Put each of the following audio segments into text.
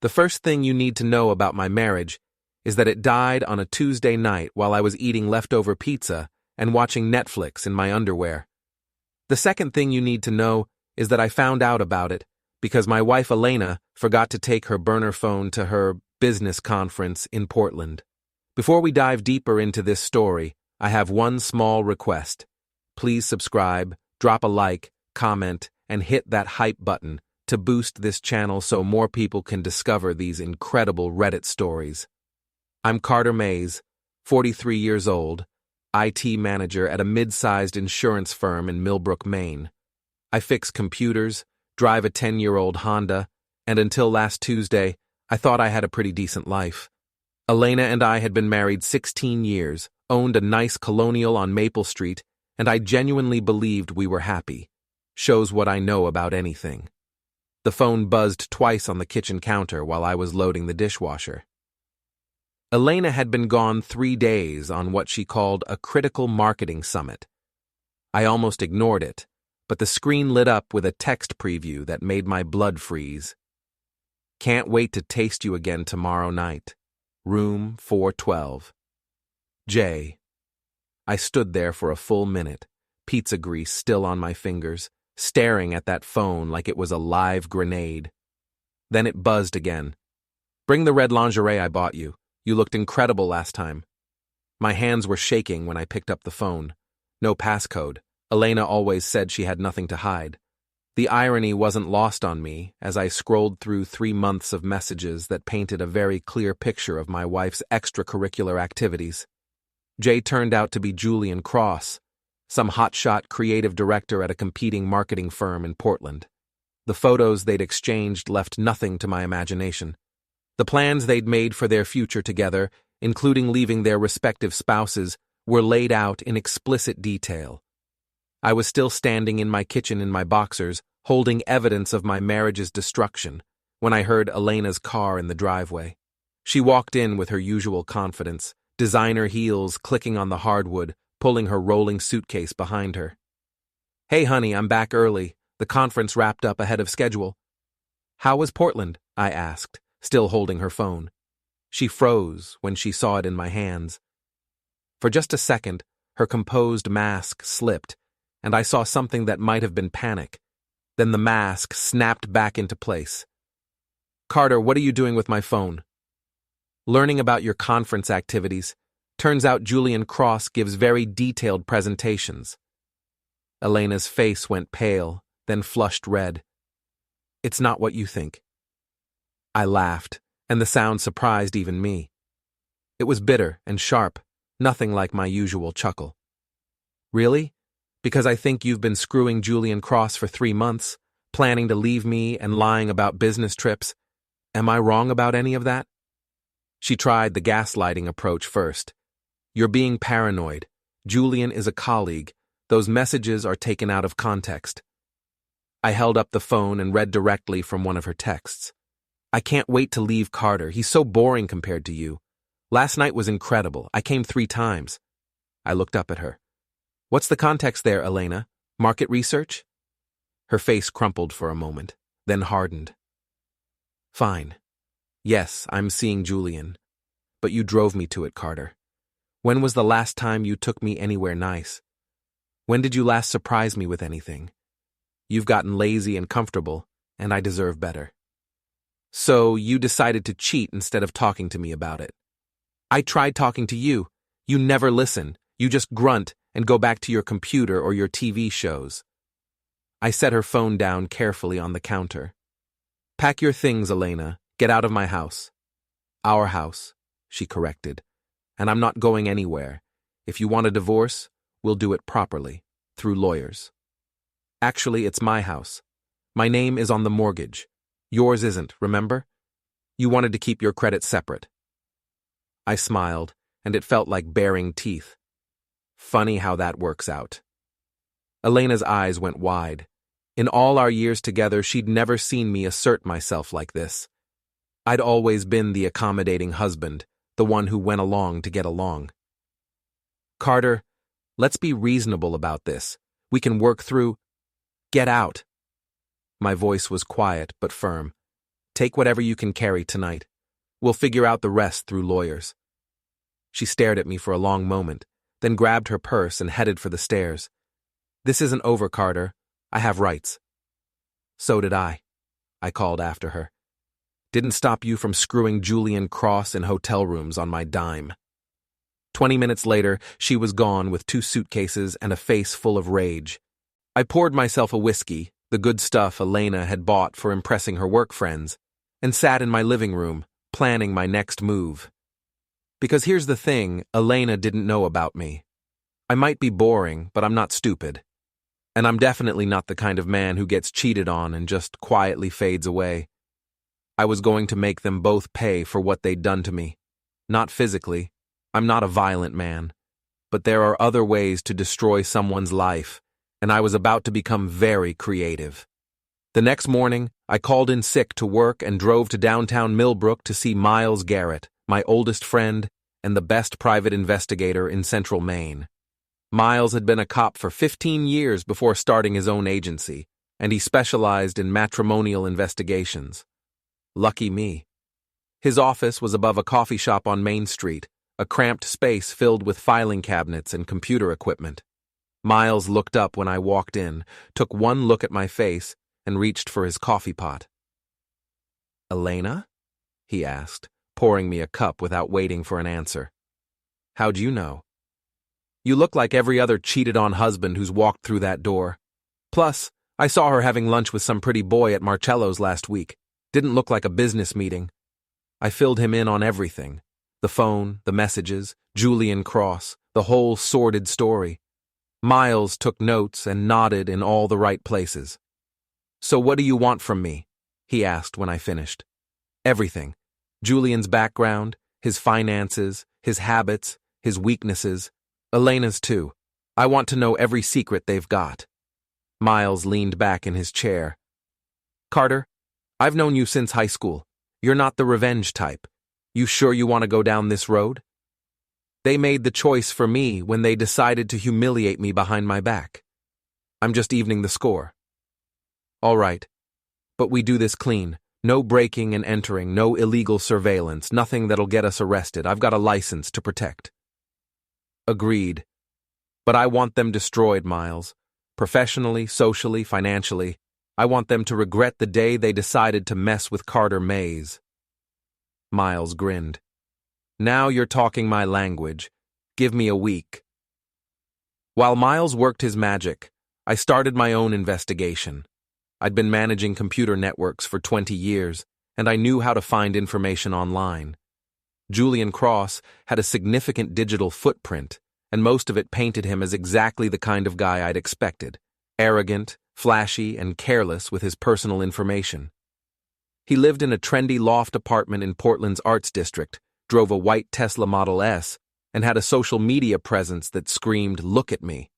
The first thing you need to know about my marriage is that it died on a Tuesday night while I was eating leftover pizza and watching Netflix in my underwear. The second thing you need to know is that I found out about it because my wife Elena forgot to take her burner phone to her business conference in Portland. Before we dive deeper into this story, I have one small request. Please subscribe, drop a like, comment, and hit that hype button to boost this channel so more people can discover these incredible Reddit stories. I'm Carter Mays, 43 years old, IT manager at a mid-sized insurance firm in Millbrook, Maine. I fix computers, drive a 10-year-old Honda, and until last Tuesday, I thought I had a pretty decent life. Elena and I had been married 16 years, owned a nice colonial on Maple Street, and I genuinely believed we were happy. Shows what I know about anything. The phone buzzed twice on the kitchen counter while I was loading the dishwasher. Elena had been gone 3 days on what she called a critical marketing summit. I almost ignored it, but the screen lit up with a text preview that made my blood freeze. Can't wait to taste you again tomorrow night. Room 412. Jay. I stood there for a full minute, pizza grease still on my fingers, staring at that phone like it was a live grenade. Then it buzzed again. Bring the red lingerie I bought you. You looked incredible last time. My hands were shaking when I picked up the phone. No passcode. Elena always said she had nothing to hide. The irony wasn't lost on me as I scrolled through 3 months of messages that painted a very clear picture of my wife's extracurricular activities. Jay turned out to be Julian Cross, some hotshot creative director at a competing marketing firm in Portland. The photos they'd exchanged left nothing to my imagination. The plans they'd made for their future together, including leaving their respective spouses, were laid out in explicit detail. I was still standing in my kitchen in my boxers, holding evidence of my marriage's destruction, when I heard Elena's car in the driveway. She walked in with her usual confidence, designer heels clicking on the hardwood, pulling her rolling suitcase behind her. Hey honey, I'm back early. The conference wrapped up ahead of schedule. How was Portland? I asked, still holding her phone. She froze when she saw it in my hands. For just a second, her composed mask slipped, and I saw something that might have been panic. Then the mask snapped back into place. Carter, what are you doing with my phone? Learning about your conference activities. Turns out Julian Cross gives very detailed presentations. Elena's face went pale, then flushed red. It's not what you think. I laughed, and the sound surprised even me. It was bitter and sharp, nothing like my usual chuckle. Really? Because I think you've been screwing Julian Cross for 3 months, planning to leave me and lying about business trips. Am I wrong about any of that? She tried the gaslighting approach first. You're being paranoid. Julian is a colleague. Those messages are taken out of context. I held up the phone and read directly from one of her texts. I can't wait to leave Carter. He's so boring compared to you. Last night was incredible. I came 3 times. I looked up at her. What's the context there, Elena? Market research? Her face crumpled for a moment, then hardened. Fine. Yes, I'm seeing Julian. But you drove me to it, Carter. When was the last time you took me anywhere nice? When did you last surprise me with anything? You've gotten lazy and comfortable, and I deserve better. So you decided to cheat instead of talking to me about it. I tried talking to you. You never listen. You just grunt and go back to your computer or your TV shows. I set her phone down carefully on the counter. Pack your things, Elena. Get out of my house. Our house, she corrected. And I'm not going anywhere. If you want a divorce, we'll do it properly, through lawyers. Actually, it's my house. My name is on the mortgage. Yours isn't, remember? You wanted to keep your credit separate. I smiled, and it felt like baring teeth. Funny how that works out. Elena's eyes went wide. In all our years together, she'd never seen me assert myself like this. I'd always been the accommodating husband, the one who went along to get along. Carter, let's be reasonable about this. We can work through. Get out. My voice was quiet but firm. Take whatever you can carry tonight. We'll figure out the rest through lawyers. She stared at me for a long moment, then grabbed her purse and headed for the stairs. This isn't over, Carter. I have rights. So did I called after her. Didn't stop you from screwing Julian Cross in hotel rooms on my dime. 20 minutes later, she was gone with 2 suitcases and a face full of rage. I poured myself a whiskey, the good stuff Elena had bought for impressing her work friends, and sat in my living room, planning my next move. Because here's the thing Elena didn't know about me. I might be boring, but I'm not stupid. And I'm definitely not the kind of man who gets cheated on and just quietly fades away. I was going to make them both pay for what they'd done to me. Not physically. I'm not a violent man. But there are other ways to destroy someone's life, and I was about to become very creative. The next morning, I called in sick to work and drove to downtown Millbrook to see Miles Garrett, my oldest friend and the best private investigator in Central Maine. Miles had been a cop for 15 years before starting his own agency, and he specialized in matrimonial investigations. Lucky me. His office was above a coffee shop on Main Street, a cramped space filled with filing cabinets and computer equipment. Miles looked up when I walked in, took one look at my face, and reached for his coffee pot. "Elena?" he asked, pouring me a cup without waiting for an answer. "How'd you know?" "You look like every other cheated-on husband who's walked through that door. Plus, I saw her having lunch with some pretty boy at Marcello's last week. Didn't look like a business meeting." I filled him in on everything. The phone, the messages, Julian Cross, the whole sordid story. Miles took notes and nodded in all the right places. "So what do you want from me?" he asked when I finished. "Everything. Julian's background, his finances, his habits, his weaknesses. Elena's too. I want to know every secret they've got." Miles leaned back in his chair. "Carter, I've known you since high school. You're not the revenge type. You sure you want to go down this road? They made the choice for me when they decided to humiliate me behind my back. I'm just evening the score." "All right. But we do this clean. No breaking and entering, no illegal surveillance, nothing that'll get us arrested. I've got a license to protect." "Agreed. But I want them destroyed, Miles. Professionally, socially, financially. I want them to regret the day they decided to mess with Carter Mays." Miles grinned. "Now you're talking my language. Give me a week." While Miles worked his magic, I started my own investigation. I'd been managing computer networks for 20 years, and I knew how to find information online. Julian Cross had a significant digital footprint, and most of it painted him as exactly the kind of guy I'd expected: arrogant, flashy, and careless with his personal information. He lived in a trendy loft apartment in Portland's Arts District, drove a white Tesla Model S, and had a social media presence that screamed, "Look at me."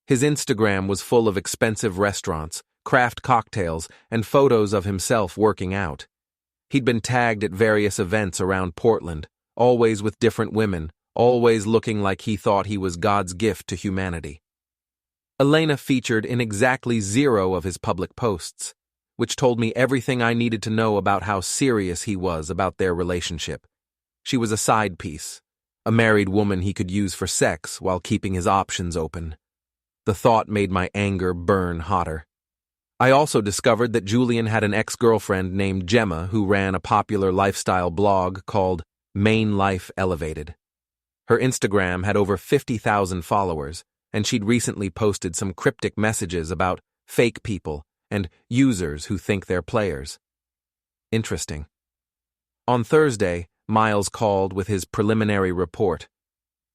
His Instagram was full of expensive restaurants, craft cocktails, and photos of himself working out. He'd been tagged at various events around Portland, always with different women, always looking like he thought he was God's gift to humanity. Elena featured in exactly 0 of his public posts, which told me everything I needed to know about how serious he was about their relationship. She was a side piece, a married woman he could use for sex while keeping his options open. The thought made my anger burn hotter. I also discovered that Julian had an ex-girlfriend named Gemma who ran a popular lifestyle blog called Maine Life Elevated. Her Instagram had over 50,000 followers, and she'd recently posted some cryptic messages about fake people and users who think they're players. Interesting. On Thursday, Miles called with his preliminary report.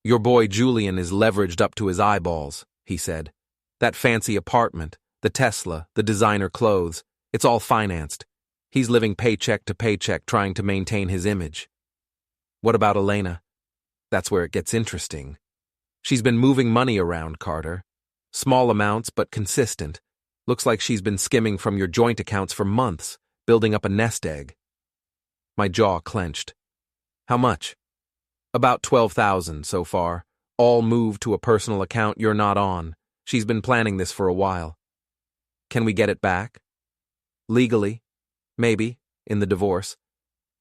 "Your boy Julian is leveraged up to his eyeballs," he said. "That fancy apartment, the Tesla, the designer clothes, it's all financed. He's living paycheck to paycheck trying to maintain his image." "What about Elena?" "That's where it gets interesting. She's been moving money around, Carter. Small amounts, but consistent. Looks like she's been skimming from your joint accounts for months, building up a nest egg." My jaw clenched. "How much?" "About 12,000 so far. All moved to a personal account you're not on. She's been planning this for a while." "Can we get it back?" "Legally. Maybe. in the divorce,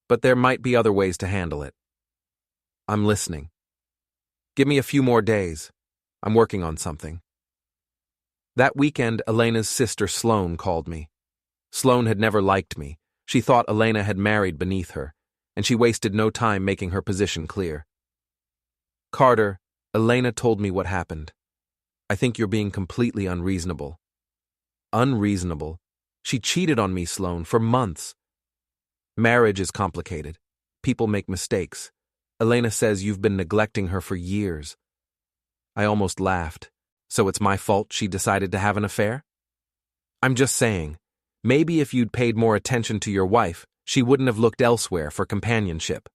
but there might be other ways to handle it. I'm listening. Give me a few more days. I'm working on something. That weekend, Elena's sister Sloane called me. Sloane had never liked me. She thought Elena had married beneath her, and she wasted no time making her position clear. Carter, Elena told me what happened. I think you're being completely unreasonable. Unreasonable? She cheated on me, Sloane, for months. Marriage is complicated. People make mistakes. Elena says you've been neglecting her for years. I almost laughed. So it's my fault she decided to have an affair? I'm just saying, maybe if you'd paid more attention to your wife, she wouldn't have looked elsewhere for companionship.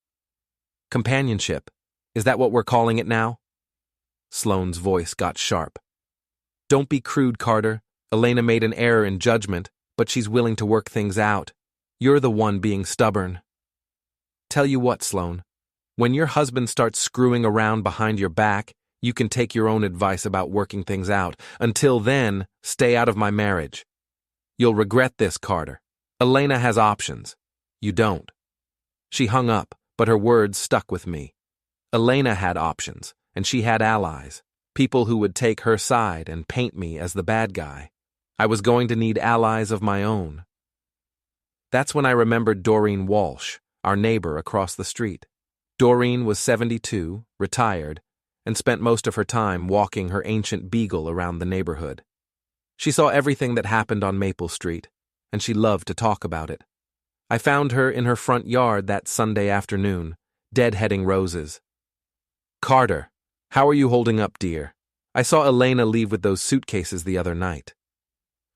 Companionship? Is that what we're calling it now? Sloane's voice got sharp. Don't be crude, Carter. Elena made an error in judgment, but she's willing to work things out. You're the one being stubborn. Tell you what, Sloane, when your husband starts screwing around behind your back, you can take your own advice about working things out. Until then, stay out of my marriage. You'll regret this, Carter. Elena has options. You don't. She hung up, but her words stuck with me. Elena had options, and she had allies, people who would take her side and paint me as the bad guy. I was going to need allies of my own. That's when I remembered Doreen Walsh, our neighbor across the street. Doreen was 72, retired, and spent most of her time walking her ancient beagle around the neighborhood. She saw everything that happened on Maple Street, and she loved to talk about it. I found her in her front yard that Sunday afternoon, deadheading roses. Carter, how are you holding up, dear? I saw Elena leave with those suitcases the other night.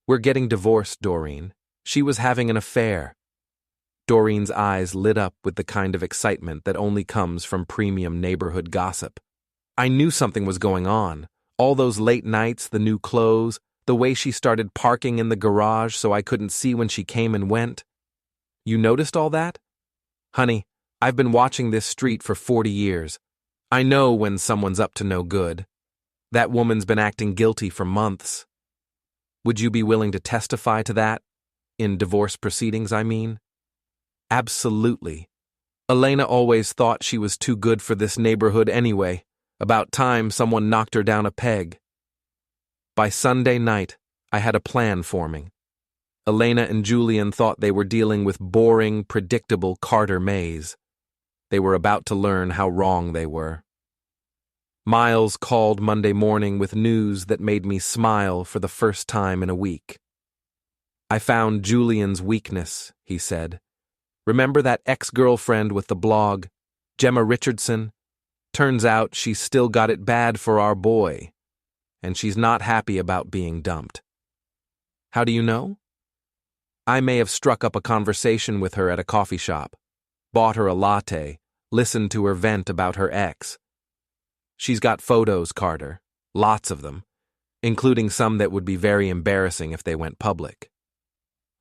We're getting divorced, Doreen. She was having an affair. Doreen's eyes lit up with the kind of excitement that only comes from premium neighborhood gossip. I knew something was going on. All those late nights, the new clothes, the way she started parking in the garage so I couldn't see when she came and went. You noticed all that? Honey, I've been watching this street for 40 years. I know when someone's up to no good. That woman's been acting guilty for months. Would you be willing to testify to that? In divorce proceedings, I mean? Absolutely. Elena always thought she was too good for this neighborhood anyway. About time someone knocked her down a peg. By Sunday night, I had a plan forming. Elena and Julian thought they were dealing with boring, predictable Carter Mays. They were about to learn how wrong they were. Miles called Monday morning with news that made me smile for the first time in a week. I found Julian's weakness, he said. Remember that ex-girlfriend with the blog, Gemma Richardson? Turns out she's still got it bad for our boy, and she's not happy about being dumped. How do you know? I may have struck up a conversation with her at a coffee shop, bought her a latte, listened to her vent about her ex. She's got photos, Carter, lots of them, including some that would be very embarrassing if they went public.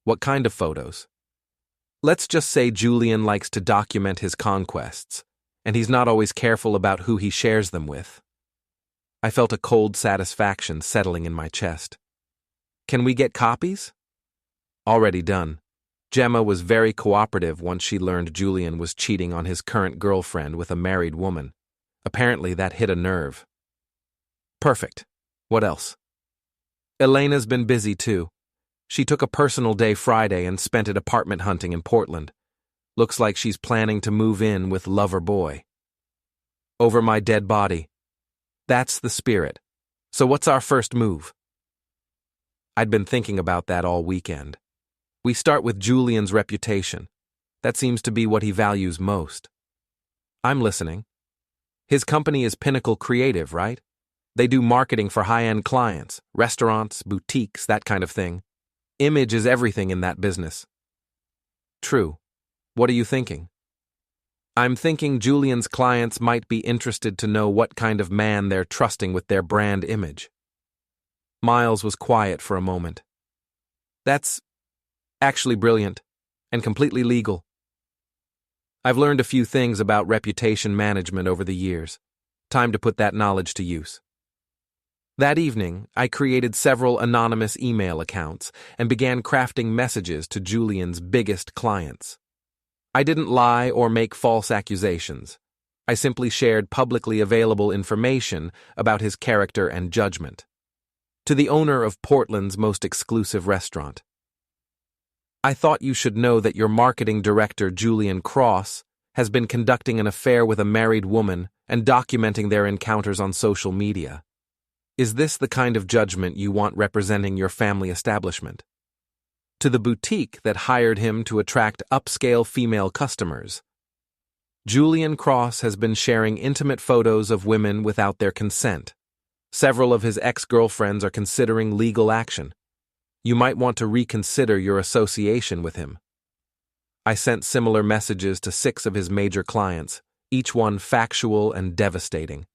What kind of photos? Let's just say Julian likes to document his conquests, and he's not always careful about who he shares them with. I felt a cold satisfaction settling in my chest. Can we get copies? Already done. Gemma was very cooperative once she learned Julian was cheating on his current girlfriend with a married woman. Apparently that hit a nerve. Perfect. What else? Elena's been busy too. She took a personal day Friday and spent it apartment hunting in Portland. Looks like she's planning to move in with lover boy. Over my dead body. That's the spirit. So what's our first move? I'd been thinking about that all weekend. We start with Julian's reputation. That seems to be what he values most. I'm listening. His company is Pinnacle Creative, right? They do marketing for high-end clients, restaurants, boutiques, that kind of thing. Image is everything in that business. True. What are you thinking? I'm thinking Julian's clients might be interested to know what kind of man they're trusting with their brand image. Miles was quiet for a moment. That's actually brilliant and completely legal. I've learned a few things about reputation management over the years. Time to put that knowledge to use. That evening, I created several anonymous email accounts and began crafting messages to Julian's biggest clients. I didn't lie or make false accusations. I simply shared publicly available information about his character and judgment. To the owner of Portland's most exclusive restaurant. I thought you should know that your marketing director, Julian Cross, has been conducting an affair with a married woman and documenting their encounters on social media. Is this the kind of judgment you want representing your family establishment? To the boutique that hired him to attract upscale female customers. Julian Cross has been sharing intimate photos of women without their consent. Several of his ex-girlfriends are considering legal action. You might want to reconsider your association with him. I sent similar messages to 6 of his major clients, each one factual and devastating.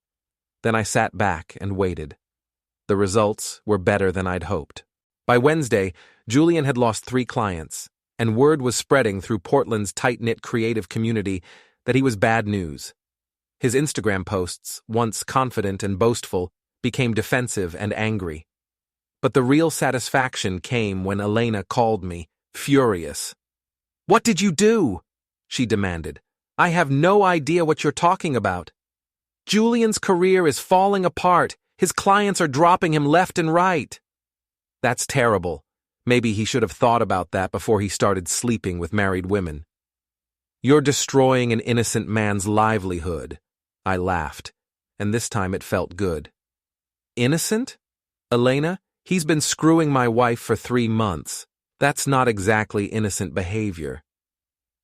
Then I sat back and waited. The results were better than I'd hoped. By Wednesday, Julian had lost 3 clients, and word was spreading through Portland's tight-knit creative community that he was bad news. His Instagram posts, once confident and boastful, became defensive and angry. But the real satisfaction came when Elena called me, furious. "What did you do?" she demanded. "I have no idea what you're talking about. Julian's career is falling apart. His clients are dropping him left and right." "That's terrible. Maybe he should have thought about that before he started sleeping with married women." "You're destroying an innocent man's livelihood." I laughed, and this time it felt good. "Innocent? Elena, he's been screwing my wife for 3 months. That's not exactly innocent behavior."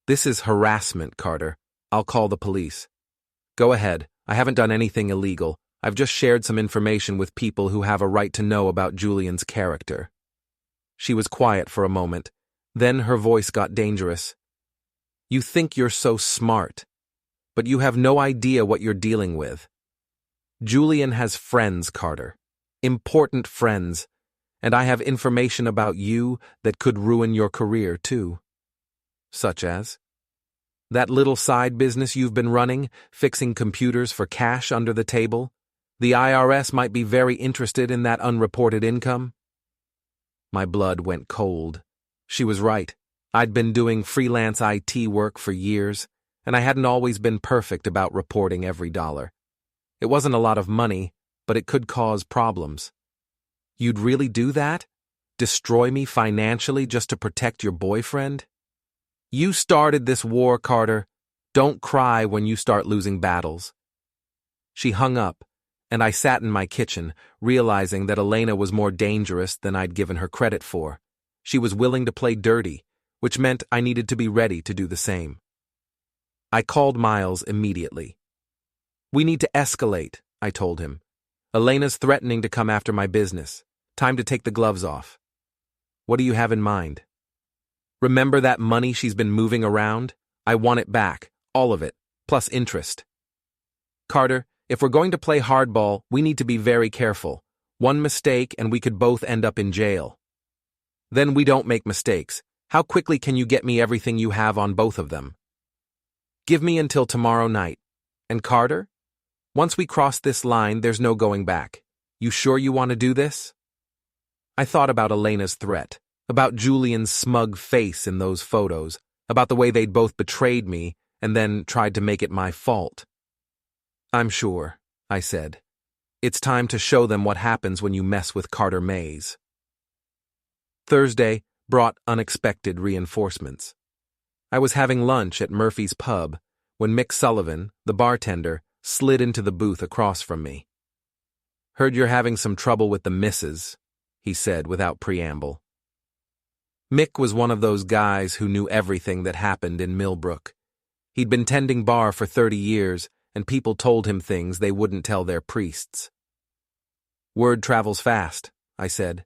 "This is harassment, Carter. I'll call the police." "Go ahead. I haven't done anything illegal. I've just shared some information with people who have a right to know about Julian's character." She was quiet for a moment. Then her voice got dangerous. "You think you're so smart, but you have no idea what you're dealing with. Julian has friends, Carter. Important friends. And I have information about you that could ruin your career, too." "Such as?" "That little side business you've been running, fixing computers for cash under the table. The IRS might be very interested in that unreported income." My blood went cold. She was right. I'd been doing freelance IT work for years, and I hadn't always been perfect about reporting every dollar. It wasn't a lot of money, but it could cause problems. "You'd really do that? Destroy me financially just to protect your boyfriend?" "You started this war, Carter. Don't cry when you start losing battles." She hung up, and I sat in my kitchen, realizing that Elena was more dangerous than I'd given her credit for. She was willing to play dirty, which meant I needed to be ready to do the same. I called Miles immediately. "We need to escalate," I told him. "Elena's threatening to come after my business. Time to take the gloves off." "What do you have in mind?" "Remember that money she's been moving around? I want it back, all of it, plus interest." "Carter, if we're going to play hardball, we need to be very careful. One mistake and we could both end up in jail." "Then we don't make mistakes. How quickly can you get me everything you have on both of them?" "Give me until tomorrow night. And Carter? Once we cross this line, there's no going back. You sure you want to do this?" I thought about Elena's threat, about Julian's smug face in those photos, about the way they'd both betrayed me and then tried to make it my fault. "I'm sure," I said. "It's time to show them what happens when you mess with Carter Mays." Thursday brought unexpected reinforcements. I was having lunch at Murphy's Pub when Mick Sullivan, the bartender, slid into the booth across from me. "Heard you're having some trouble with the missus," he said without preamble. Mick was one of those guys who knew everything that happened in Millbrook. He'd been tending bar for 30 years, and people told him things they wouldn't tell their priests. "Word travels fast," I said.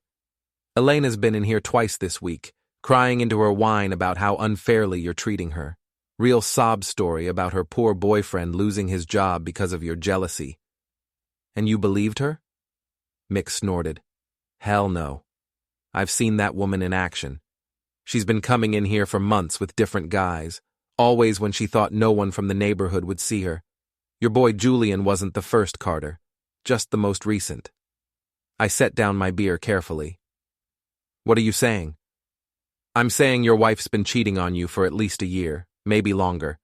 "Elena's been in here twice this week, crying into her wine about how unfairly you're treating her. Real sob story about her poor boyfriend losing his job because of your jealousy." "And you believed her?" Mick snorted. "Hell no. I've seen that woman in action. She's been coming in here for months with different guys, always when she thought no one from the neighborhood would see her. Your boy Julian wasn't the first, Carter, just the most recent." I set down my beer carefully. What are you saying? I'm saying your wife's been cheating on you for at least a year, maybe longer.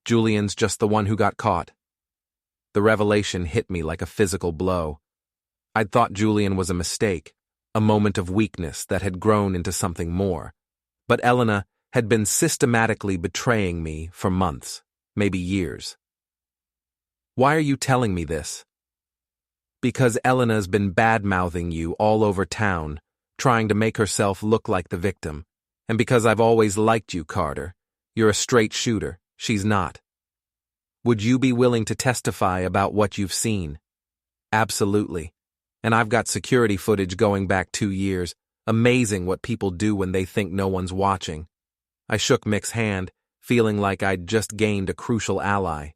Julian's just the one who got caught. The revelation hit me like a physical blow. I'd thought Julian was a mistake, a moment of weakness that had grown into something more. But Elena had been systematically betraying me for months, maybe years. Why are you telling me this? Because Elena's been bad-mouthing you all over town, trying to make herself look like the victim. And because I've always liked you, Carter. You're a straight shooter, she's not. Would you be willing to testify about what you've seen? Absolutely. And I've got security footage going back 2 years. Amazing what people do when they think no one's watching. I shook Mick's hand, feeling like I'd just gained a crucial ally.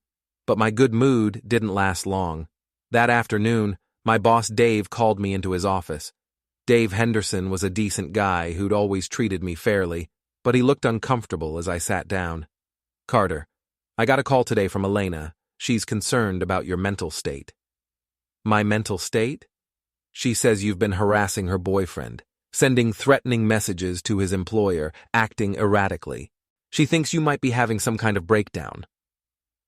But my good mood didn't last long. That afternoon, my boss Dave called me into his office. Dave Henderson was a decent guy who'd always treated me fairly, but he looked uncomfortable as I sat down. Carter, I got a call today from Elena. She's concerned about your mental state. My mental state? She says you've been harassing her boyfriend, sending threatening messages to his employer, acting erratically. She thinks you might be having some kind of breakdown.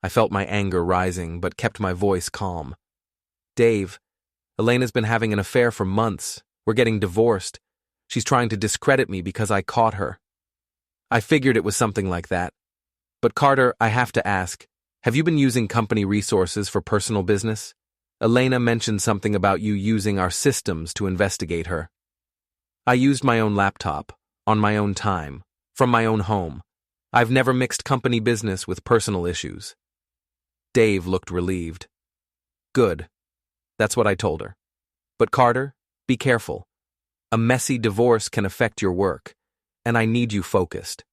I felt my anger rising, but kept my voice calm. Dave, Elena's been having an affair for months. We're getting divorced. She's trying to discredit me because I caught her. I figured it was something like that. But Carter, I have to ask, have you been using company resources for personal business? Elena mentioned something about you using our systems to investigate her. I used my own laptop, on my own time, from my own home. I've never mixed company business with personal issues. Dave looked relieved. Good. That's what I told her. But Carter, be careful. A messy divorce can affect your work, and I need you focused.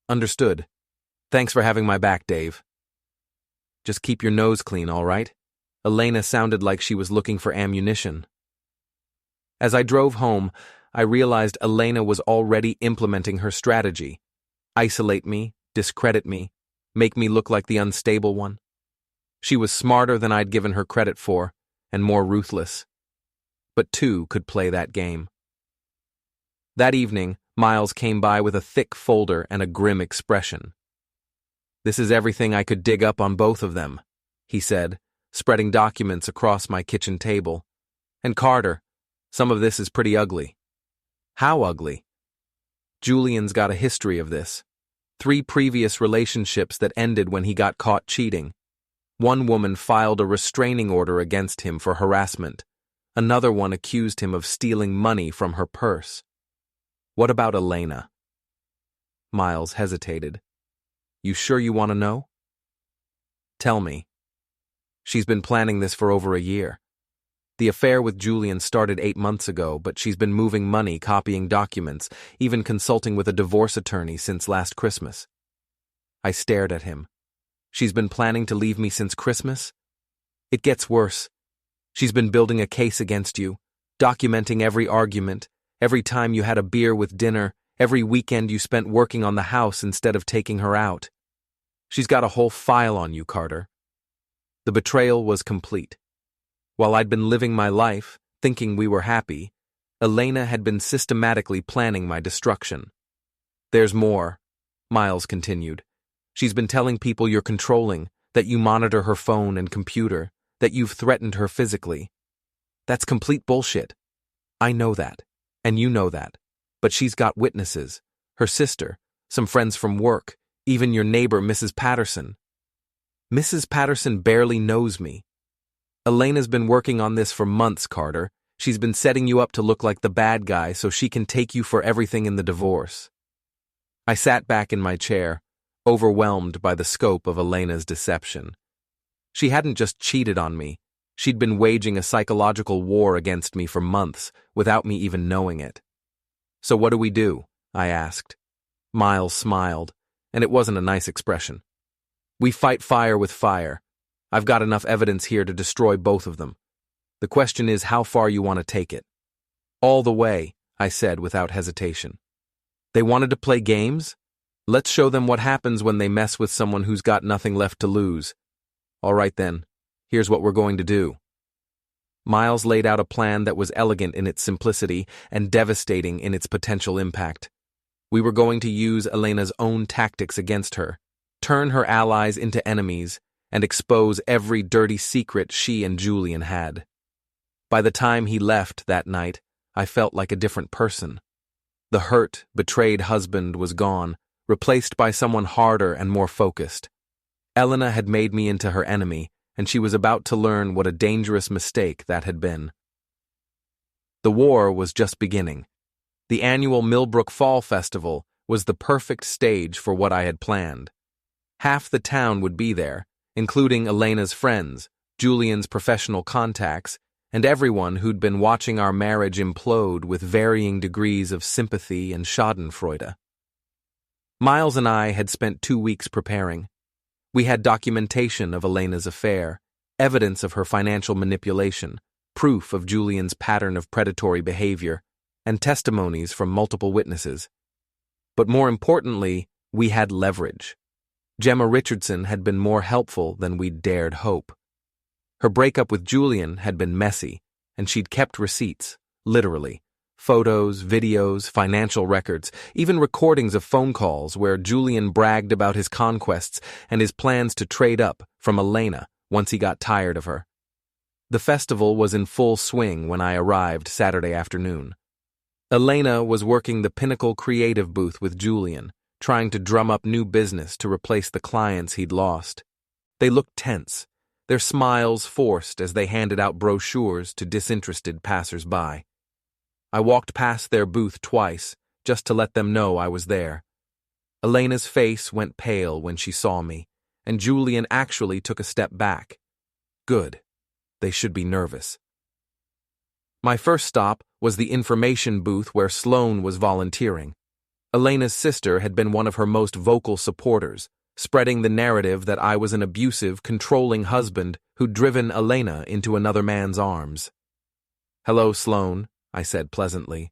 Understood. Thanks for having my back, Dave. Just keep your nose clean, all right? Elena sounded like she was looking for ammunition. As I drove home, I realized Elena was already implementing her strategy. Isolate me, discredit me, make me look like the unstable one. She was smarter than I'd given her credit for, and more ruthless. But two could play that game. That evening, Miles came by with a thick folder and a grim expression. This is everything I could dig up on both of them, he said, spreading documents across my kitchen table. And Carter, some of this is pretty ugly. How ugly? Julian's got a history of this. 3 previous relationships that ended when he got caught cheating. One woman filed a restraining order against him for harassment. Another one accused him of stealing money from her purse. What about Elena? Miles hesitated. You sure you want to know? Tell me. She's been planning this for over a year. The affair with Julian started 8 months ago, but she's been moving money, copying documents, even consulting with a divorce attorney since last Christmas. I stared at him. She's been planning to leave me since Christmas? It gets worse. She's been building a case against you, documenting every argument, every time you had a beer with dinner, every weekend you spent working on the house instead of taking her out. She's got a whole file on you, Carter. The betrayal was complete. While I'd been living my life, thinking we were happy, Elena had been systematically planning my destruction. There's more, Miles continued. She's been telling people you're controlling, that you monitor her phone and computer, that you've threatened her physically. That's complete bullshit. I know that, and you know that. But she's got witnesses, her sister, some friends from work, even your neighbor, Mrs. Patterson. Mrs. Patterson barely knows me. Elena's been working on this for months, Carter. She's been setting you up to look like the bad guy so she can take you for everything in the divorce. I sat back in my chair, overwhelmed by the scope of Elena's deception. She hadn't just cheated on me. She'd been waging a psychological war against me for months, without me even knowing it. So what do we do? I asked. Miles smiled, and it wasn't a nice expression. We fight fire with fire. I've got enough evidence here to destroy both of them. The question is how far you want to take it. All the way, I said without hesitation. They wanted to play games? Let's show them what happens when they mess with someone who's got nothing left to lose. All right then, here's what we're going to do. Miles laid out a plan that was elegant in its simplicity and devastating in its potential impact. We were going to use Elena's own tactics against her, turn her allies into enemies, and expose every dirty secret she and Julian had. By the time he left that night, I felt like a different person. The hurt, betrayed husband was gone, replaced by someone harder and more focused. Elena had made me into her enemy, and she was about to learn what a dangerous mistake that had been. The war was just beginning. The annual Millbrook Fall Festival was the perfect stage for what I had planned. Half the town would be there, including Elena's friends, Julian's professional contacts, and everyone who'd been watching our marriage implode with varying degrees of sympathy and schadenfreude. Miles and I had spent 2 weeks preparing. We had documentation of Elena's affair, evidence of her financial manipulation, proof of Julian's pattern of predatory behavior, and testimonies from multiple witnesses. But more importantly, we had leverage. Gemma Richardson had been more helpful than we'd dared hope. Her breakup with Julian had been messy, and she'd kept receipts, literally. Photos, videos, financial records, even recordings of phone calls where Julian bragged about his conquests and his plans to trade up from Elena once he got tired of her. The festival was in full swing when I arrived Saturday afternoon. Elena was working the Pinnacle creative booth with Julian, trying to drum up new business to replace the clients he'd lost. They looked tense, their smiles forced as they handed out brochures to disinterested passers-by. I walked past their booth twice, just to let them know I was there. Elena's face went pale when she saw me, and Julian actually took a step back. Good. They should be nervous. My first stop was the information booth where Sloane was volunteering. Elena's sister had been one of her most vocal supporters, spreading the narrative that I was an abusive, controlling husband who'd driven Elena into another man's arms. "Hello, Sloane," I said pleasantly.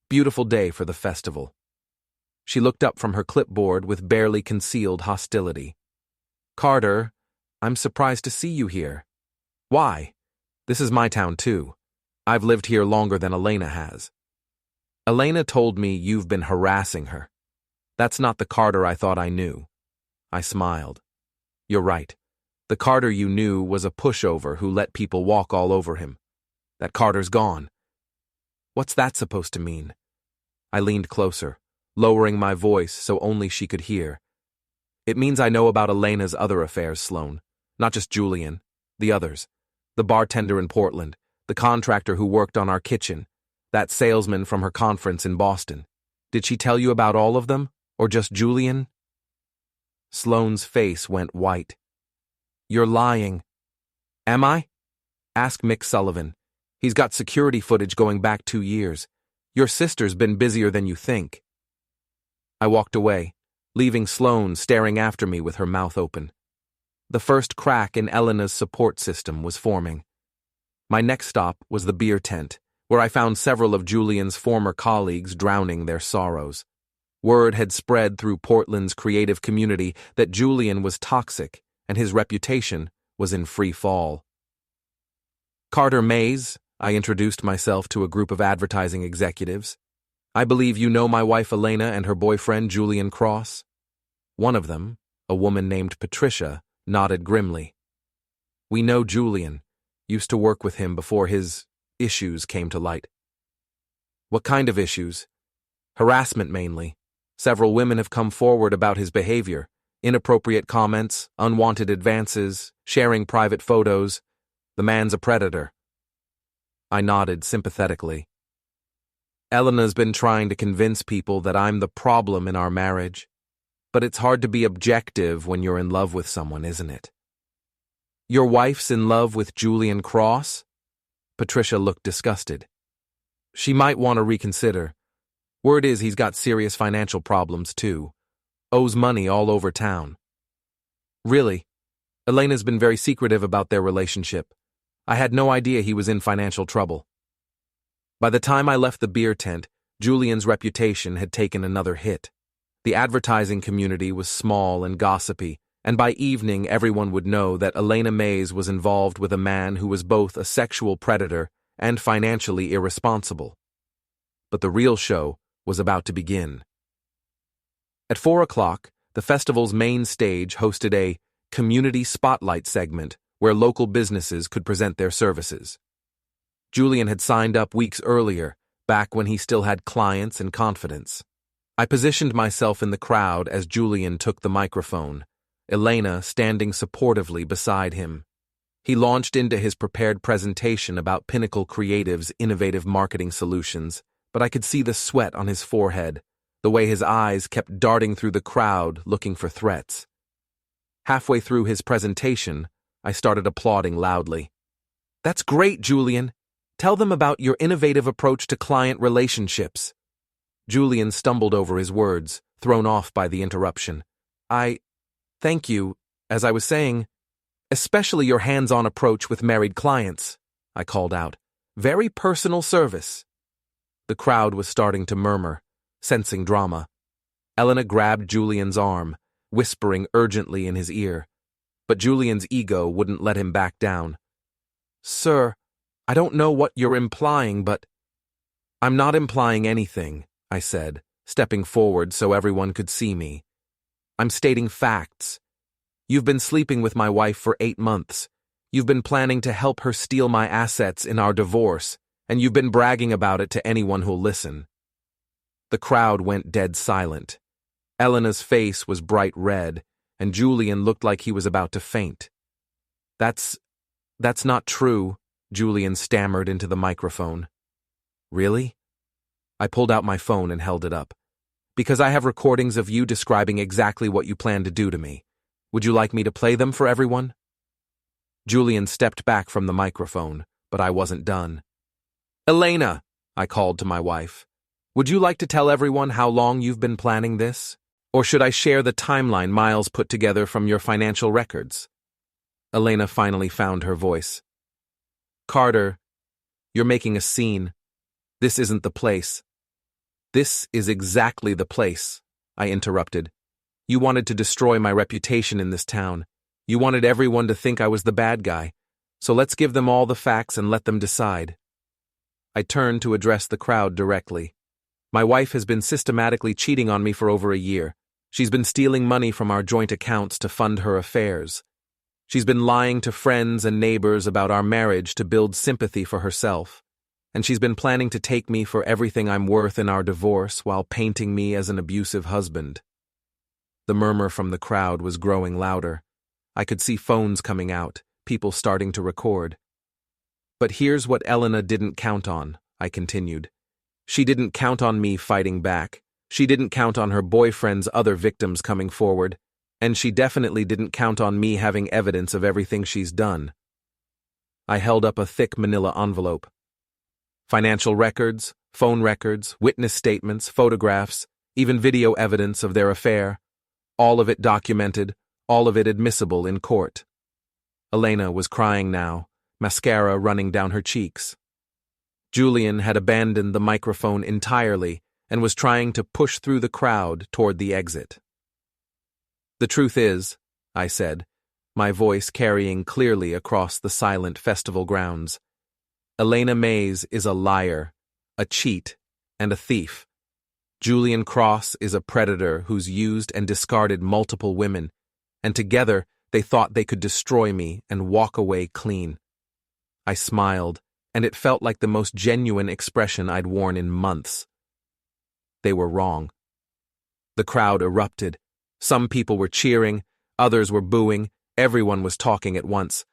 "Beautiful day for the festival." She looked up from her clipboard with barely concealed hostility. "Carter, I'm surprised to see you here." "Why? This is my town too. I've lived here longer than Elena has." "Elena told me you've been harassing her. That's not the Carter I thought I knew." I smiled. "You're right. The Carter you knew was a pushover who let people walk all over him. That Carter's gone." "What's that supposed to mean?" I leaned closer, lowering my voice so only she could hear. "It means I know about Elena's other affairs, Sloane. Not just Julian. The others. The bartender in Portland, the contractor who worked on our kitchen, that salesman from her conference in Boston. Did she tell you about all of them, or just Julian?" Sloane's face went white. "You're lying." "Am I?" "Ask Mick Sullivan. He's got security footage going back 2 years. Your sister's been busier than you think." I walked away, leaving Sloane staring after me with her mouth open. The first crack in Elena's support system was forming. My next stop was the beer tent, where I found several of Julian's former colleagues drowning their sorrows. Word had spread through Portland's creative community that Julian was toxic and his reputation was in free fall. "Carter Mays," I introduced myself to a group of advertising executives. "I believe you know my wife Elena and her boyfriend Julian Cross." One of them, a woman named Patricia, nodded grimly. "We know Julian. Used to work with him before his issues came to light." "What kind of issues?" "Harassment mainly. Several women have come forward about his behavior. Inappropriate comments, unwanted advances, sharing private photos. The man's a predator." I nodded sympathetically. "Elena's been trying to convince people that I'm the problem in our marriage. But it's hard to be objective when you're in love with someone, isn't it?" "Your wife's in love with Julian Cross?" Patricia looked disgusted. "She might want to reconsider. Word is he's got serious financial problems, too. Owes money all over town." "Really? Elena's been very secretive about their relationship. I had no idea he was in financial trouble." By the time I left the beer tent, Julian's reputation had taken another hit. The advertising community was small and gossipy, and by evening everyone would know that Elena Mays was involved with a man who was both a sexual predator and financially irresponsible. But the real show was about to begin. At 4 o'clock, the festival's main stage hosted a community spotlight segment where local businesses could present their services. Julian had signed up weeks earlier, back when he still had clients and confidence. I positioned myself in the crowd as Julian took the microphone, Elena standing supportively beside him. He launched into his prepared presentation about Pinnacle Creative's innovative marketing solutions, but I could see the sweat on his forehead, the way his eyes kept darting through the crowd looking for threats. Halfway through his presentation, I started applauding loudly. "That's great, Julian. Tell them about your innovative approach to client relationships." Julian stumbled over his words, thrown off by the interruption. Thank you, as I was saying, especially your hands-on approach with married clients," I called out. "Very personal service." The crowd was starting to murmur, sensing drama. Elena grabbed Julian's arm, whispering urgently in his ear. But Julian's ego wouldn't let him back down. "Sir, I don't know what you're implying, but—" "I'm not implying anything," I said, stepping forward so everyone could see me. "I'm stating facts. You've been sleeping with my wife for 8 months. You've been planning to help her steal my assets in our divorce, and you've been bragging about it to anyone who'll listen." The crowd went dead silent. Elena's face was bright red, and Julian looked like he was about to faint. That's not true," Julian stammered into the microphone. "Really?" I pulled out my phone and held it up. "Because I have recordings of you describing exactly what you plan to do to me. Would you like me to play them for everyone?" Julian stepped back from the microphone, but I wasn't done. "Elena," I called to my wife, "would you like to tell everyone how long you've been planning this? Or should I share the timeline Miles put together from your financial records?" Elena finally found her voice. "Carter, you're making a scene. This isn't the place." "This is exactly the place," I interrupted. "You wanted to destroy my reputation in this town. You wanted everyone to think I was the bad guy. So let's give them all the facts and let them decide." I turned to address the crowd directly. "My wife has been systematically cheating on me for over a year. She's been stealing money from our joint accounts to fund her affairs. She's been lying to friends and neighbors about our marriage to build sympathy for herself. And she's been planning to take me for everything I'm worth in our divorce while painting me as an abusive husband." The murmur from the crowd was growing louder. I could see phones coming out, people starting to record. "But here's what Elena didn't count on," I continued. "She didn't count on me fighting back. She didn't count on her boyfriend's other victims coming forward. And she definitely didn't count on me having evidence of everything she's done." I held up a thick manila envelope. Financial records, phone records, witness statements, photographs, even video evidence of their affair. All of it documented, all of it admissible in court. Elena was crying now, mascara running down her cheeks. Julian had abandoned the microphone entirely and was trying to push through the crowd toward the exit. "The truth is," I said, my voice carrying clearly across the silent festival grounds, "Elena Mays is a liar, a cheat, and a thief. Julian Cross is a predator who's used and discarded multiple women, and together they thought they could destroy me and walk away clean." I smiled, and it felt like the most genuine expression I'd worn in months. They were wrong. The crowd erupted. Some people were cheering, others were booing, everyone was talking at once.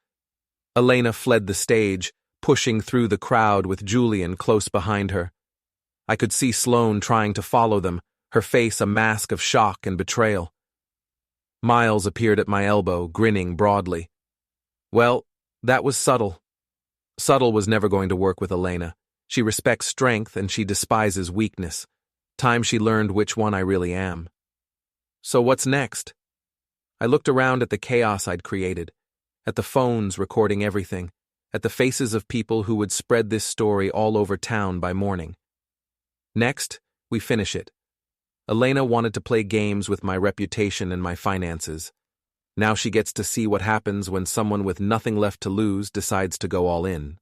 Elena fled the stage, pushing through the crowd with Julian close behind her. I could see Sloane trying to follow them, her face a mask of shock and betrayal. Miles appeared at my elbow, grinning broadly. "Well, that was subtle." Subtle was never going to work with Elena. She respects strength and she despises weakness. Time she learned which one I really am. "So what's next?" I looked around at the chaos I'd created, at the phones recording everything, at the faces of people who would spread this story all over town by morning. Next, we finish it. Elena wanted to play games with my reputation and my finances. Now she gets to see what happens when someone with nothing left to lose decides to go all in.